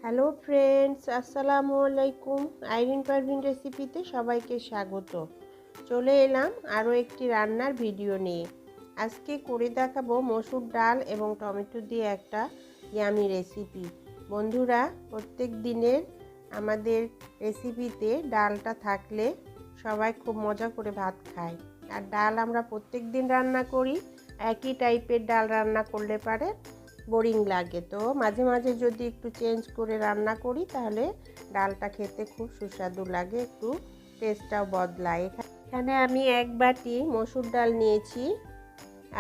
Hello friends, আসসালামু আলাইকুম। আইরিন পারভিন রেসিপিতে সবাইকে স্বাগত। চলে এলাম আরও একটি রান্নার ভিডিও নিয়ে। আজকে করে দেখাবো মসুর ডাল এবং টমেটো দিয়ে একটা ইয়ামি রেসিপি। বন্ধুরা, প্রত্যেক দিনের আমাদের রেসিপিতে ডালটা থাকলে সবাই খুব মজা করে ভাত খায়। আর ডাল আমরা প্রত্যেক দিন রান্না করি, একই টাইপের ডাল রান্না করলে পারে বোরিং লাগে। তো মাঝে মাঝে যদি একটু চেঞ্জ করে রান্না করি তাহলে ডালটা খেতে খুব সুস্বাদু লাগে, একটু টেস্টটাও বদলায়। এখানে আমি এক বাটি মসুর ডাল নিয়েছি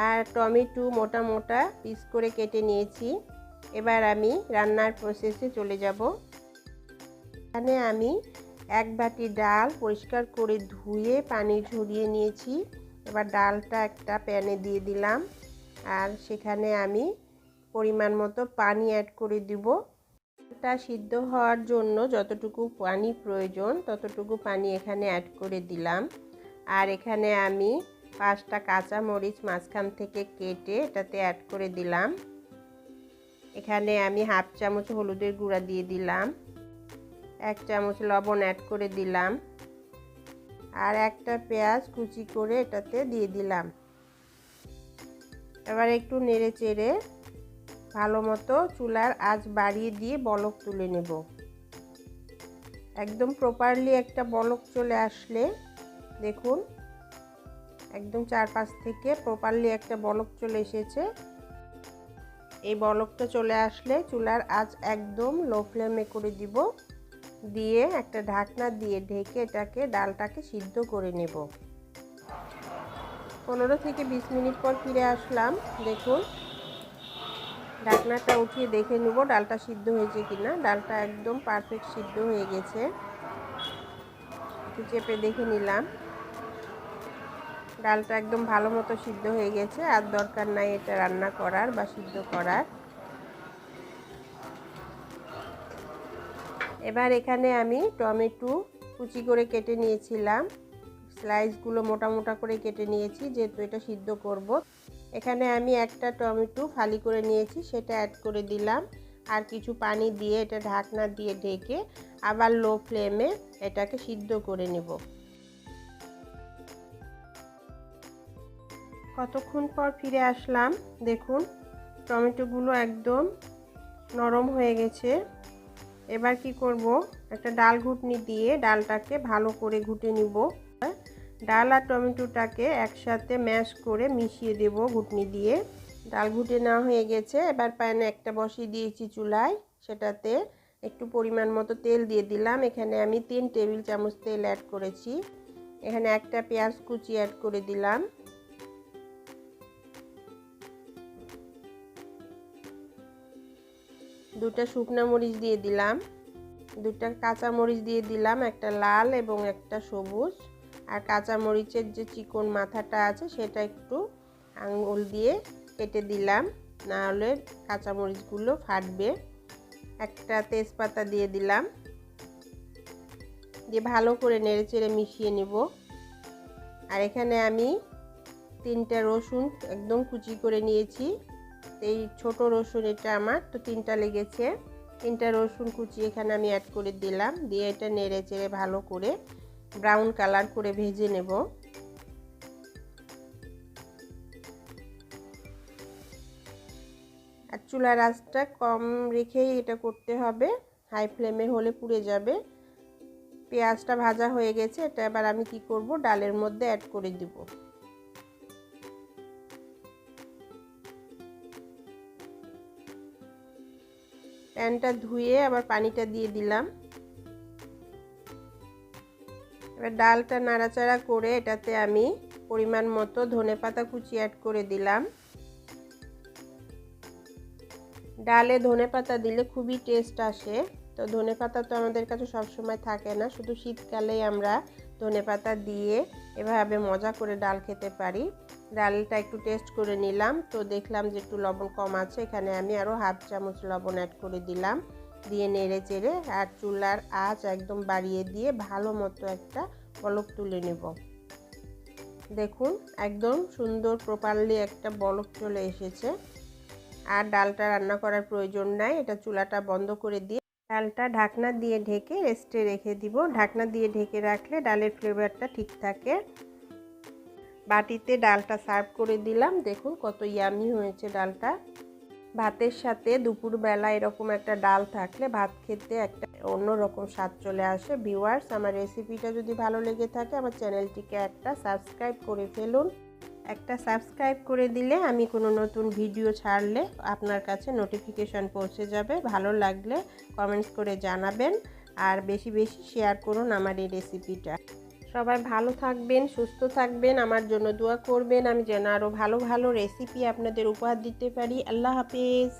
আর টমেটো মোটা মোটা পিস করে কেটে নিয়েছি। এবার আমি রান্নার প্রসেসে চলে যাব। এখানে আমি এক বাটি ডাল পরিষ্কার করে ধুয়ে পানি ঝরিয়ে নিয়েছি। এবার ডালটা একটা প্যানে দিয়ে দিলাম আর সেখানে আমি পরিমাণ মতো পানি অ্যাড করে দিব। ডালটা সিদ্ধ হওয়ার জন্য যতটুকু পানি প্রয়োজন ততটুকু পানি এখানে অ্যাড করে দিলাম। আর এখানে আমি 5টা কাঁচা মরিচ মাঝখান থেকে কেটে এটাতে অ্যাড করে দিলাম। এখানে আমি হাফ চামচ হলুদের গুঁড়া দিয়ে দিলাম, 1 চামচ লবণ অ্যাড করে দিলাম আর একটা পেঁয়াজ কুচি করে এটাতে দিয়ে দিলাম। এবার একটু নেড়ে চেড়ে ভালো মতো চুলার আঁচ বাড়িয়ে দিয়ে বলক তুলে নেব। একদম প্রপারলি একটা বলক চলে আসলে দেখুন, একদম 4-5 থেকে প্রপারলি একটা বলক চলে এসেছে। এই বলকটা চলে আসলে চুলার আঁচ একদম লো ফ্লেমে করে দিব, দিয়ে একটা ঢাকনা দিয়ে ঢেকে এটাকে ডালটাকে সিদ্ধ করে নেব। 15 থেকে 20 মিনিট পর ফিরে আসলাম। দেখুন, ঢাকনাটা উঠিয়ে দেখে নেব ডালটা সিদ্ধ হয়েছে কিনা। ডালটা একদম পারফেক্ট সিদ্ধ হয়ে গেছে। একটু চেপে দেখে নিলাম, ডালটা একদম ভালো মতো সিদ্ধ হয়ে গেছে। আর দরকার নাই এটা রান্না করার বা সিদ্ধ করার। এবার এখানে আমি টমেটো কুচি করে কেটে নিয়েছিলাম, স্লাইসগুলো মোটা মোটা করে কেটে নিয়েছি যেহেতু এটা সিদ্ধ করব। এখানে আমি একটা টমেটো ফালি করে নিয়েছি, সেটা অ্যাড করে দিলাম আর কিছু পানি দিয়ে এটা ঢাকনা দিয়ে ঢেকে আবার লো ফ্লেমে এটাকে সিদ্ধ করে নেব। কতক্ষণ পর ফিরে আসলাম, দেখুন টমেটোগুলো একদম নরম হয়ে গেছে। এবার কি করব, একটা ডাল ঘুটনি দিয়ে ডালটাকে ভালো করে ঘুটে নিব। ডাল আর টমেটোটাকে একসাথে ম্যাশ করে মিশিয়ে দেব ঘুটনি দিয়ে। ডাল ঘুটে নেওয়া হয়ে গেছে। এবার প্যানে একটা বসিয়ে দিয়েছি চুলায়, সেটাতে একটু পরিমাণ মতো তেল দিয়ে দিলাম। এখানে আমি 3 টেবিল চামচ তেল অ্যাড করেছি। এখানে একটা পেঁয়াজ কুচি অ্যাড করে দিলাম, দুটা শুকনো মরিচ দিয়ে দিলাম, দুটা কাঁচা মরিচ দিয়ে দিলাম, একটা লাল এবং একটা সবুজ। আর কাঁচা মরিচের যে চিকন মাথাটা আছে সেটা একটু আঙুল দিয়ে কেটে দিলাম, না হলে কাঁচা মরিচগুলো ফাটবে। একটা তেজপাতা দিয়ে দিলাম, দিয়ে ভালো করে নেড়ে চেড়ে মিশিয়ে নিব। আর এখানে আমি 3টা রসুন একদম কুচি করে নিয়েছি। এই ছোট রসুন এটা আমার তো 3টা লেগেছে। 3টা রসুন কুচি এখানে আমি অ্যাড করে দিলাম, দিয়ে এটা নেড়ে চেড়ে ভালো করে ব্রাউন কালার করে ভেজে নেব। আর চুলার আঁচটা কম রেখেই এটা করতে হবে, হাই ফ্লেমে হলে পুড়ে যাবে। পেঁয়াজটা ভাজা হয়ে গেছে, এটা এবার আমি কি করব, ডালের মধ্যে অ্যাড করে দিব। প্যানটা ধুয়ে আবার পানিটা দিয়ে দিলাম। এবার ডালটা নাড়াচাড়া করে এটাতে আমি পরিমাণ মতো ধনেপাতা কুচি অ্যাড করে দিলাম। ডালে ধনেপাতা দিলে খুবই টেস্ট আসে। তো ধনেপাতা তো আমাদের কাছে সবসময় থাকে না, শুধু শীতকালেই আমরা ধনেপাতা দিয়ে এভাবে মজা করে ডাল খেতে পারি। ডালটা একটু টেস্ট করে নিলাম, তো দেখলাম যে একটু লবণ কম আছে। এখানে আমি আরও হাফ চামচ লবণ অ্যাড করে দিলাম, দিয়ে নেড়ে চেড়ে আর চুলার আঁচ একদম বাড়িয়ে দিয়ে ভালো মতো একটা বলক তুলে নেব। দেখুন একদম সুন্দর প্রপারলি একটা বলক চলে এসেছে। আর ডালটা রান্না করার প্রয়োজন নাই, এটা চুলাটা বন্ধ করে দিয়ে ডালটা ঢাকনা দিয়ে ঢেকে রেস্টে রেখে দিব। ঢাকনা দিয়ে ঢেকে রাখলে ডালের ফ্লেভারটা ঠিক থাকে। বাটিতে ডালটা সার্ভ করে দিলাম। দেখুন কত ইয়ামি হয়েছে ডালটা। ভাতের সাথে দুপুরবেলা এরকম একটা ডাল থাকলে ভাত খেতে একটা অন্যরকম স্বাদ চলে আসে। ভিউয়ার্স, আমার রেসিপিটা যদি ভালো লেগে থাকে আমার চ্যানেলটিকে একটা সাবস্ক্রাইব করে ফেলুন। একটা সাবস্ক্রাইব করে দিলে আমি কোনো নতুন ভিডিও ছাড়লে আপনার কাছে নোটিফিকেশন পৌঁছে যাবে। ভালো লাগলে কমেন্টস করে জানাবেন আর বেশি বেশি শেয়ার করুন আমার এই রেসিপিটা। সবাই ভালো থাকবেন, সুস্থ থাকবেন, আমার জন্য দোয়া করবেন আমি যেন আরও ভালো ভালো রেসিপি আপনাদের উপহার দিতে পারি। আল্লাহ হাফেজ।